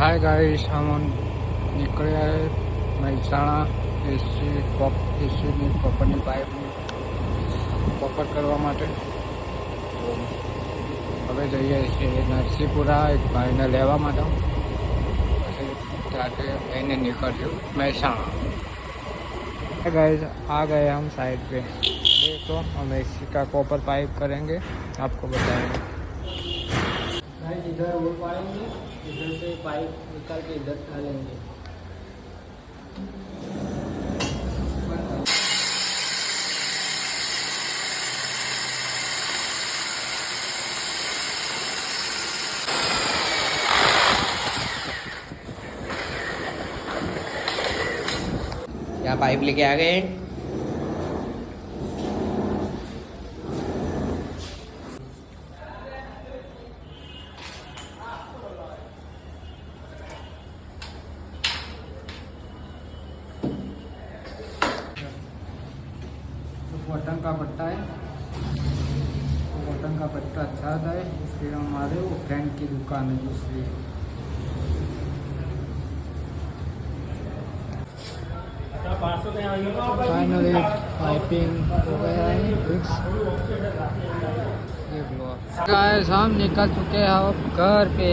Hi guys, हम निकले મહેસાણા એસીની કોપરની પાઇપની કોપર કરવા માટે. તો હવે જઈએ છીએ નરસિંહપુરા એક ભાઈને લેવા માટે. પછી ત્યાંથી લઈને નીકળ્યું મહેસાણા. गाइस आ गए हम साइड पे. देखो हम एसी का कॉपर पाइप करेंगे, आपको बताएंगे. गाइस इधर वो पाएंगे, इधर से पाइप निकाल के इधर डालेंगे. क्या पाइप लेके आ गए. बटन का पट्टा है, तो बटन का पट्टा अच्छा आता है, इसलिए हमारे वो फ्रेंड की दुकान है दूसरी. फाइनली पाइपिंग हो गया है फिक्स. गाइस हम निकल चुके हैं अब घर पे.